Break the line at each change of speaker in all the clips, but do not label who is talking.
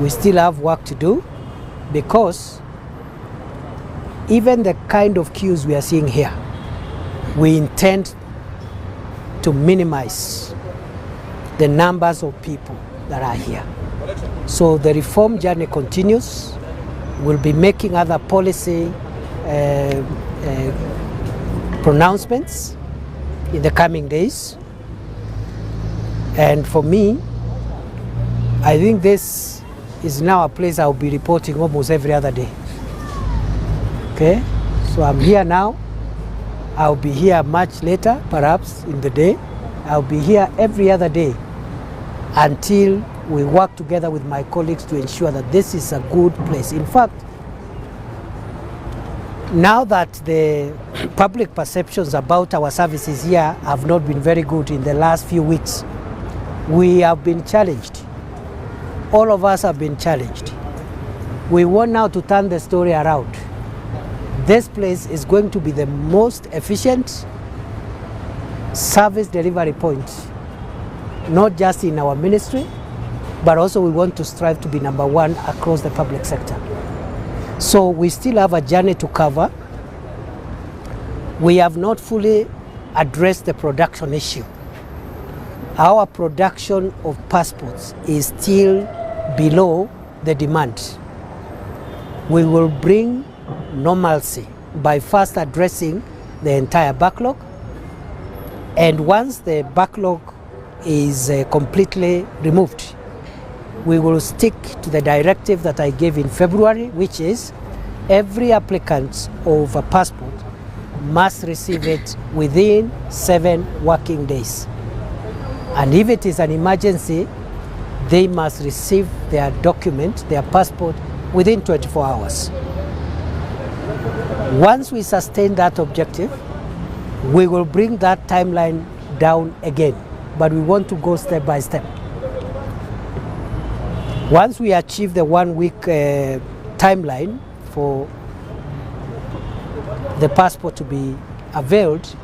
We still have work to do, because even the kind of queues we are seeing here, we intend to minimize the numbers of people that are here. So the reform journey continues. We'll be making other policy pronouncements in the coming days. And for me, I think this is now a place I'll be reporting almost every other day. Okay, so I'm here now. I'll be here much later, perhaps in the day. I'll be here every other day until we work together with my colleagues to ensure that this is a good place. In fact, now that the public perceptions about our services here have not been very good in the last few weeks, we have been challenged. All of us have been challenged. We want now to turn the story around. This place is going to be the most efficient service delivery point, not just in our ministry, but also we want to strive to be number one across the public sector. So we still have a journey to cover. We have not fully addressed the production issue. Our production of passports is still below the demand. We will bring normalcy by first addressing the entire backlog, and once the backlog is completely removed, we will stick to the directive that I gave in February, which is every applicant of a passport must receive it within 7 working days. And if it is an emergency, they must receive their document, their passport, within 24 hours. Once we sustain that objective, we will bring that timeline down again, but we want to go step by step. Once we achieve the 1 week timeline for the passport to be availed,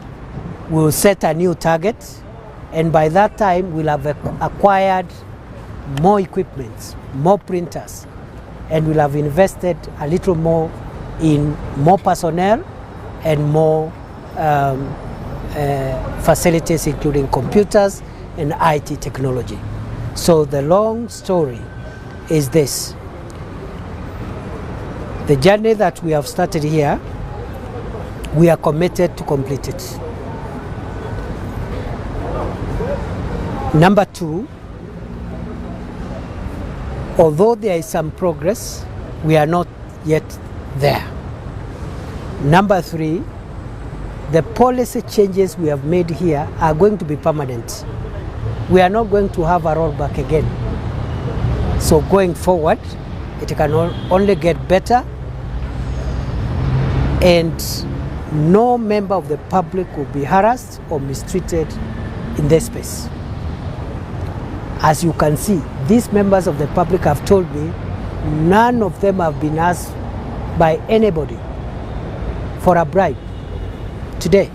we'll set a new target, and by that time we'll have acquired more equipment, more printers, and we'll have invested a little more in more personnel and more facilities, including computers and IT technology. So the long story is this: the journey that we have started here, we are committed to complete it. Number two, although there is some progress, we are not yet there. Number three, the policy changes we have made here are going to be permanent. We are not going to have a rollback again. So going forward, it can only get better, and no member of the public will be harassed or mistreated in this space. As you can see, these members of the public have told me none of them have been asked by anybody for a bribe today.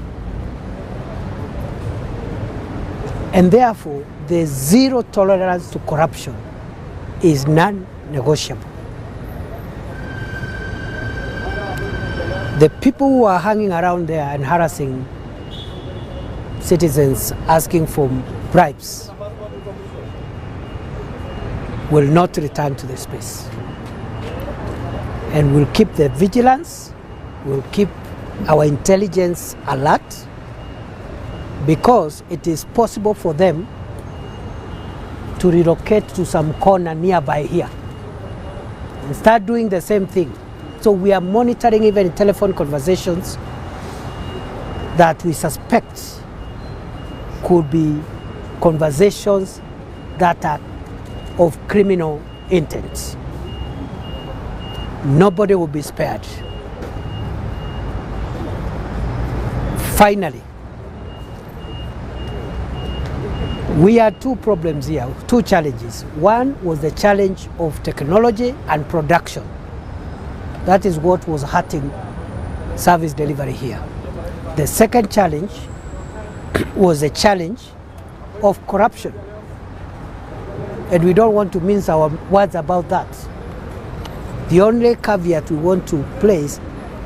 And therefore, the zero tolerance to corruption is non-negotiable. The people who are hanging around there and harassing citizens asking for bribes will not return to the space. And we'll keep the vigilance, we'll keep our intelligence alert, because it is possible for them to relocate to some corner nearby here and start doing the same thing. So we are monitoring even telephone conversations that we suspect could be conversations that are of criminal intent. Nobody will be spared. Finally, we had two problems here, two challenges. One was the challenge of technology and production. That is what was hurting service delivery here. The second challenge was a challenge of corruption. And we don't want to mince our words about that. The only caveat we want to place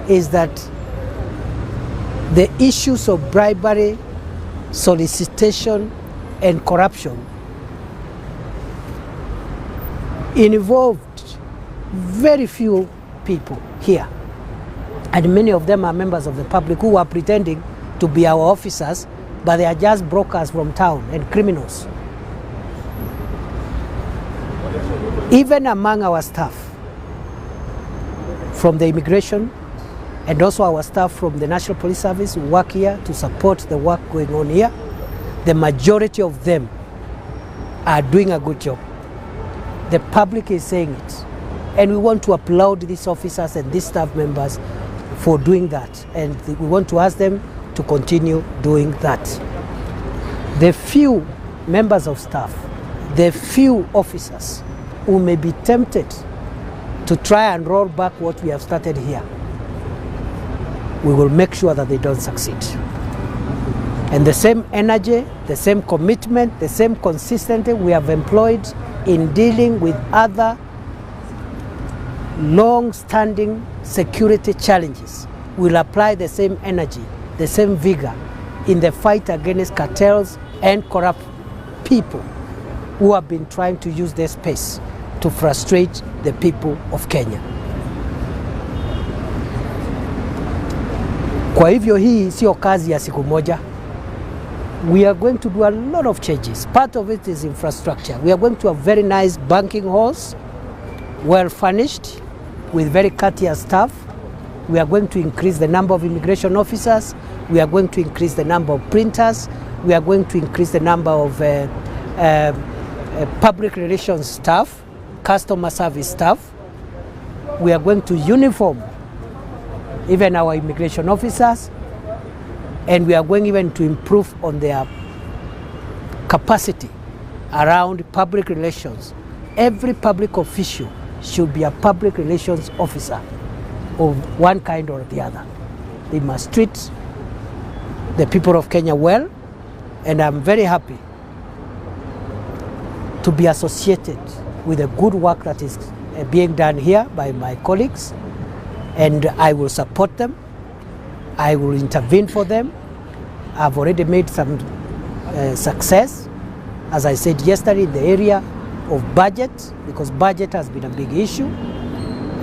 is that the issues of bribery, solicitation, and corruption involved very few people here. And many of them are members of the public who are pretending to be our officers, but they are just brokers from town and criminals. Even among our staff from the immigration and also our staff from the National Police Service who work here to support the work going on here, the majority of them are doing a good job. The public is saying it. And we want to applaud these officers and these staff members for doing that. And we want to ask them to continue doing that. The few members of staff, the few officers who may be tempted to try and roll back what we have started here, we will make sure that they don't succeed. And the same energy, the same commitment, the same consistency we have employed in dealing with other long-standing security challenges, we'll apply the same energy, the same vigor in the fight against cartels and corrupt people who have been trying to use their space to frustrate the people of Kenya. Kwa hivyo hii sio kazi ya siku moja. We are going to do a lot of changes. Part of it is infrastructure. We are going to have very nice banking halls, well furnished, with very courteous staff. We are going to increase the number of immigration officers. We are going to increase the number of printers. We are going to increase the number of public relations staff, customer service staff. We are going to uniform even our immigration officers, and we are going even to improve on their capacity around public relations. Every public official should be a public relations officer of one kind or the other. They must treat the people of Kenya well, and I'm very happy to be associated with the good work that is being done here by my colleagues, and I will support them. I will intervene for them. I've already made some success, as I said yesterday, in the area of budget, because budget has been a big issue,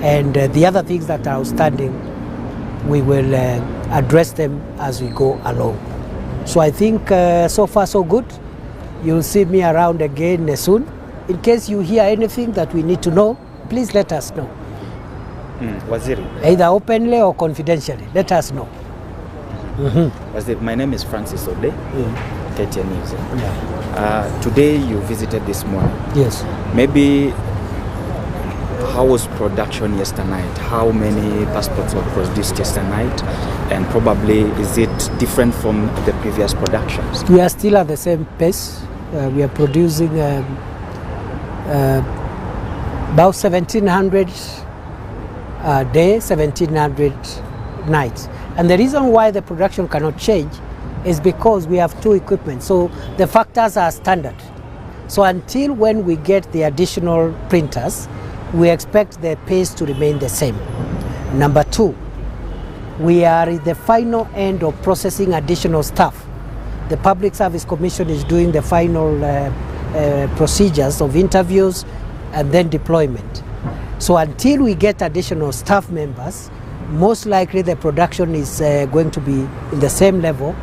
and the other things that are outstanding, we will address them as we go along. So I think so far so good. You'll see me around again soon. In case you hear anything that we need to know, please let us know.
Waziri.
Either openly or confidentially, let us know.
Waziri, my name is Francis Ode, KTN News. Today you visited this morning.
Yes.
Maybe how was production yesterday night? How many passports were produced yesterday night? And probably is it different from the previous productions?
We are still at the same pace. We are producing about 1,700 a day, 1,700 nights. And the reason why the production cannot change is because we have two equipment. So the factors are standard. So until when we get the additional printers, we expect the pace to remain the same. Number two, we are at the final end of processing additional staff. The Public Service Commission is doing the final procedures of interviews and then deployment. So until we get additional staff members, most likely the production is going to be in the same level,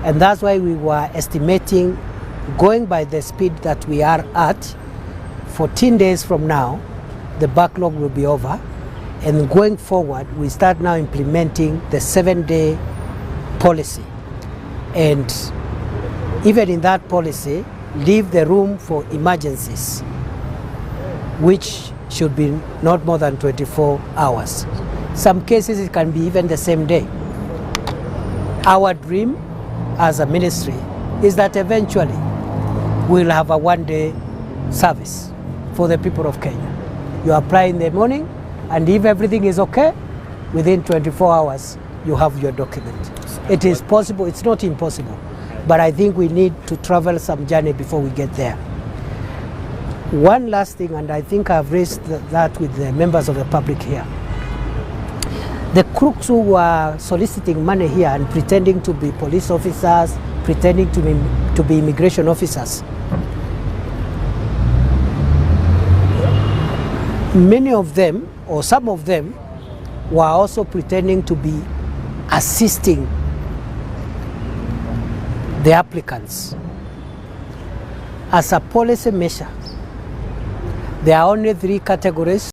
and that's why we were estimating, going by the speed that we are at, 14 days from now the backlog will be over, and going forward we start now implementing the 7-day policy, and even in that policy leave the room for emergencies, which should be not more than 24 hours. Some cases it can be even the same day. Our dream as a ministry is that eventually we'll have a 1-day service for the people of Kenya. You apply in the morning, and if everything is okay, within 24 hours you have your document. It is possible, it's not impossible, but I think we need to travel some journey before we get there. One last thing, and I think I've raised that with the members of the public here. The crooks who were soliciting money here and pretending to be police officers, pretending to be immigration officers, many of them, or some of them, were also pretending to be assisting the applicants. As a policy measure, there are only 3 categories